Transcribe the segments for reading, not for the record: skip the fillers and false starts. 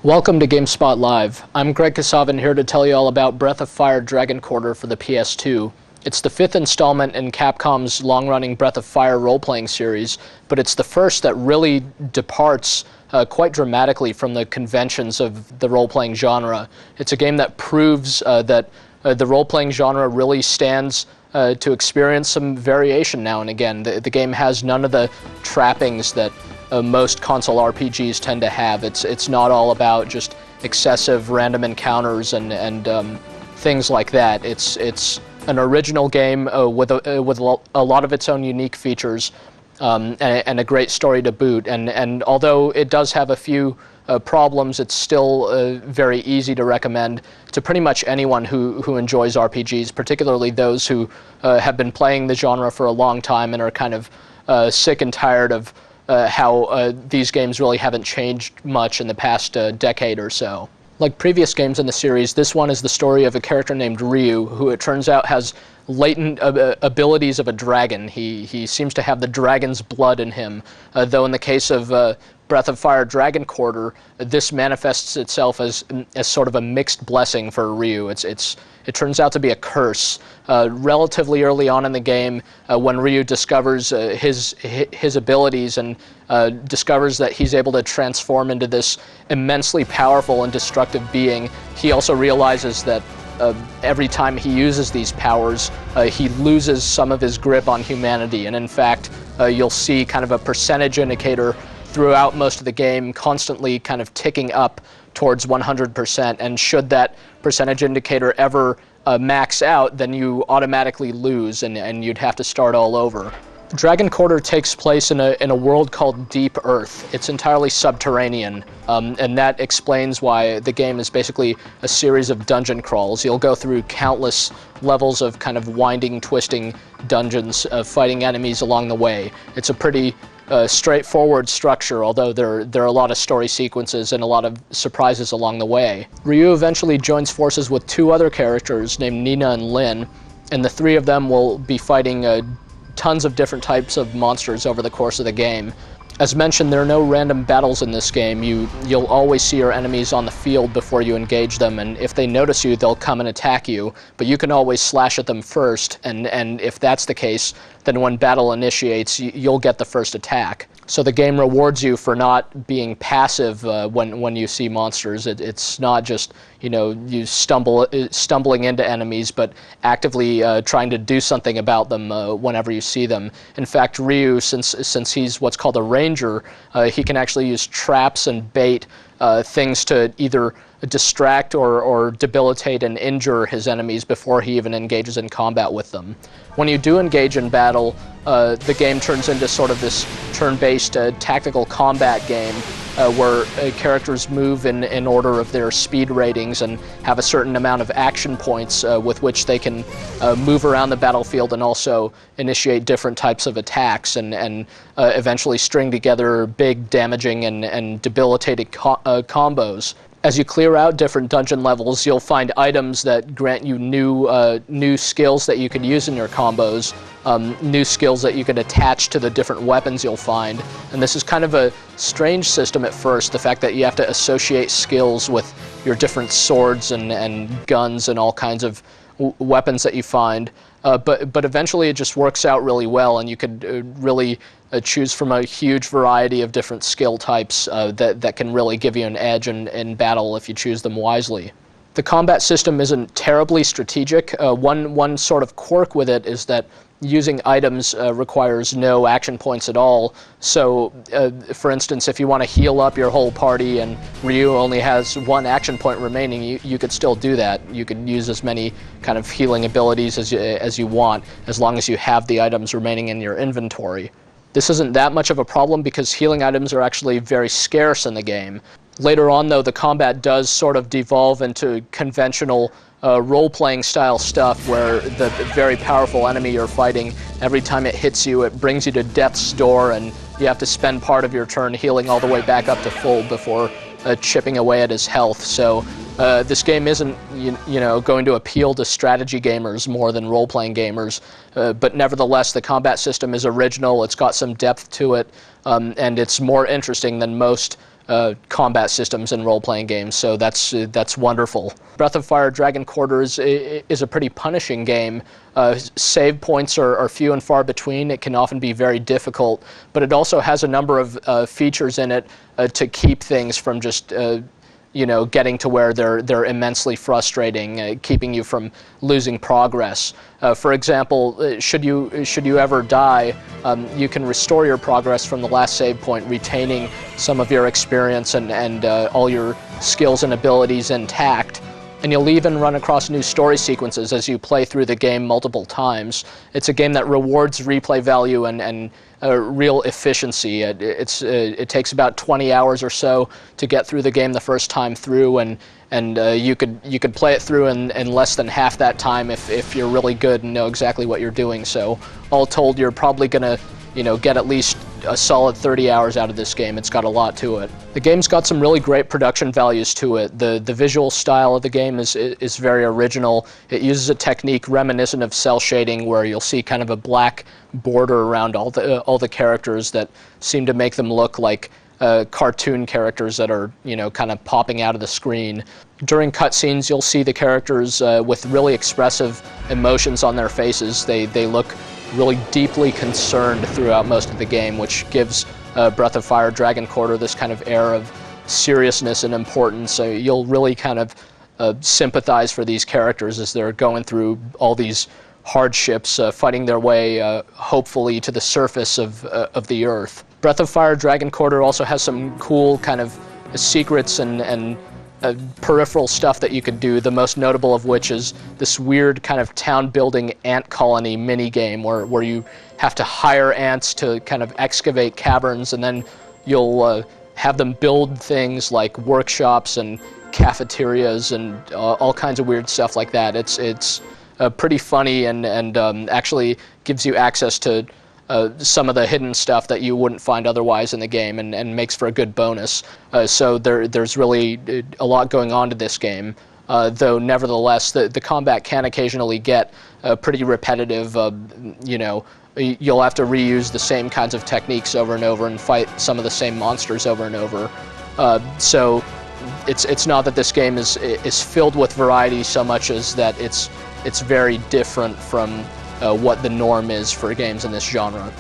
Welcome to GameSpot Live. I'm Greg Kasavin here to tell you all about Breath of Fire Dragon Quarter for the PS2. It's the fifth installment in Capcom's long-running Breath of Fire role-playing series, but it's the first that really departs quite dramatically from the conventions of the role-playing genre. It's a game that proves that the role-playing genre really stands to experience some variation now and again. The game has none of the trappings that most console RPGs tend to have. It's not all about just excessive random encounters and things like that. It's an original game with a lot of its own unique features and a great story to boot. And although it does have a few problems, it's still very easy to recommend to pretty much anyone who enjoys RPGs, particularly those who have been playing the genre for a long time and are kind of sick and tired of how these games really haven't changed much in the past decade or so. Like previous games in the series, this one is the story of a character named Ryu, who it turns out has latent abilities of a dragon. He seems to have the dragon's blood in him, though in the case of Breath of Fire Dragon Quarter, this manifests itself as sort of a mixed blessing for Ryu. It turns out to be a curse. Relatively early on in the game, when Ryu discovers his abilities and discovers that he's able to transform into this immensely powerful and destructive being, he also realizes that every time he uses these powers, he loses some of his grip on humanity. And in fact, you'll see kind of a percentage indicator throughout most of the game constantly kind of ticking up towards 100%, and should that percentage indicator ever max out, then you automatically lose and you'd have to start all over. Dragon Quarter takes place in a world called Deep Earth. It's entirely subterranean, and that explains why the game is basically a series of dungeon crawls. You'll go through countless levels of kind of winding, twisting dungeons, fighting enemies along the way. It's a pretty straightforward structure, although there are a lot of story sequences and a lot of surprises along the way. Ryu eventually joins forces with two other characters named Nina and Lin, and the three of them will be fighting tons of different types of monsters over the course of the game. As mentioned, there are no random battles in this game. You'll always see your enemies on the field before you engage them, and if they notice you, they'll come and attack you, but you can always slash at them first, and if that's the case, then when battle initiates, you'll get the first attack. So the game rewards you for not being passive when you see monsters. It's not just, you stumbling into enemies, but actively trying to do something about them whenever you see them. In fact, Ryu, since he's what's called a ranger, he can actually use traps and bait things to either distract or debilitate and injure his enemies before he even engages in combat with them. When you do engage in battle, the game turns into sort of this turn-based tactical combat game where characters move in order of their speed ratings and have a certain amount of action points with which they can move around the battlefield and also initiate different types of attacks and eventually string together big, damaging, and debilitating combos. As you clear out different dungeon levels, you'll find items that grant you new skills that you can use in your combos, new skills that you can attach to the different weapons you'll find. And this is kind of a strange system at first, the fact that you have to associate skills with your different swords and guns and all kinds of weapons that you find. But eventually it just works out really well, and you could really choose from a huge variety of different skill types that can really give you an edge in battle if you choose them wisely. The combat system isn't terribly strategic. One sort of quirk with it is that using items requires no action points at all. So, for instance, if you want to heal up your whole party and Ryu only has one action point remaining, you could still do that. You could use as many kind of healing abilities as you want, as long as you have the items remaining in your inventory. This isn't that much of a problem because healing items are actually very scarce in the game. Later on, though, the combat does sort of devolve into conventional role-playing style stuff where the very powerful enemy you're fighting, every time it hits you, it brings you to death's door, and you have to spend part of your turn healing all the way back up to full before chipping away at his health. So this game isn't going to appeal to strategy gamers more than role-playing gamers, but nevertheless the combat system is original, it's got some depth to it, and it's more interesting than most combat systems in role-playing games, so that's wonderful. Breath of Fire Dragon Quarter is a pretty punishing game. Save points are few and far between. It can often be very difficult, but it also has a number of features in it to keep things from just getting to where they're immensely frustrating, keeping you from losing progress. For example, should you ever die, you can restore your progress from the last save point, retaining some of your experience and all your skills and abilities intact. And you'll even run across new story sequences as you play through the game multiple times. It's a game that rewards replay value and real efficiency. It takes about 20 hours or so to get through the game the first time through, and you could play it through in less than half that time if you're really good and know exactly what you're doing. So all told, you're probably gonna get at least a solid 30 hours out of this game. It's got a lot to it. The game's got some really great production values to it. The visual style of the game is very original. It uses a technique reminiscent of cell shading, where you'll see kind of a black border around all the characters that seem to make them look like cartoon characters that are kind of popping out of the screen. During cutscenes, you'll see the characters with really expressive emotions on their faces. They look really deeply concerned throughout most of the game, which gives Breath of Fire Dragon Quarter this kind of air of seriousness and importance. So you'll really kind of sympathize for these characters as they're going through all these hardships, fighting their way hopefully to the surface of the Earth. Breath of Fire Dragon Quarter also has some cool kind of secrets and peripheral stuff that you could do, the most notable of which is this weird kind of town-building ant colony mini-game where you have to hire ants to kind of excavate caverns, and then you'll have them build things like workshops and cafeterias and all kinds of weird stuff like that. It's pretty funny and actually gives you access to some of the hidden stuff that you wouldn't find otherwise in the game, and makes for a good bonus. So there's really a lot going on to this game, though nevertheless the combat can occasionally get pretty repetitive. You'll have to reuse the same kinds of techniques over and over and fight some of the same monsters over and over. So it's not that this game is filled with variety so much as that it's very different from what the norm is for games in this genre.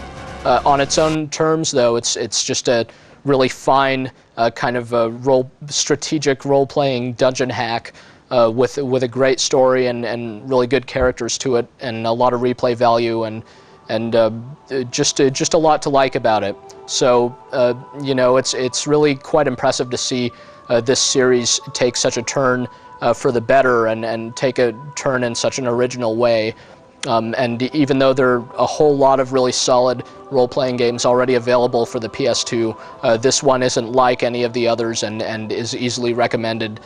On its own terms, though, it's just a really fine kind of strategic role-playing dungeon hack with a great story and really good characters to it, and a lot of replay value, and just a lot to like about it. So it's really quite impressive to see this series take such a turn for the better and take a turn in such an original way. And even though there are a whole lot of really solid role-playing games already available for the PS2, this one isn't like any of the others and is easily recommended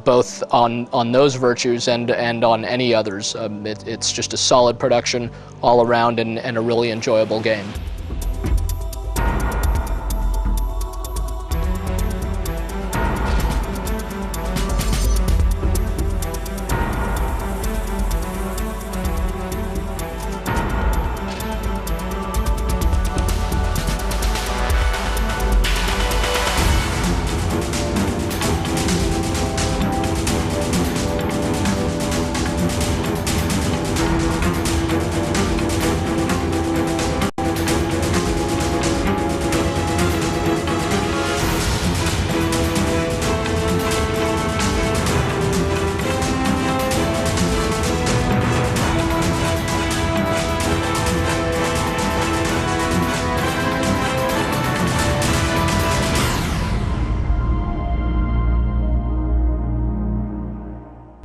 both on those virtues and on any others. It's just a solid production all around and a really enjoyable game.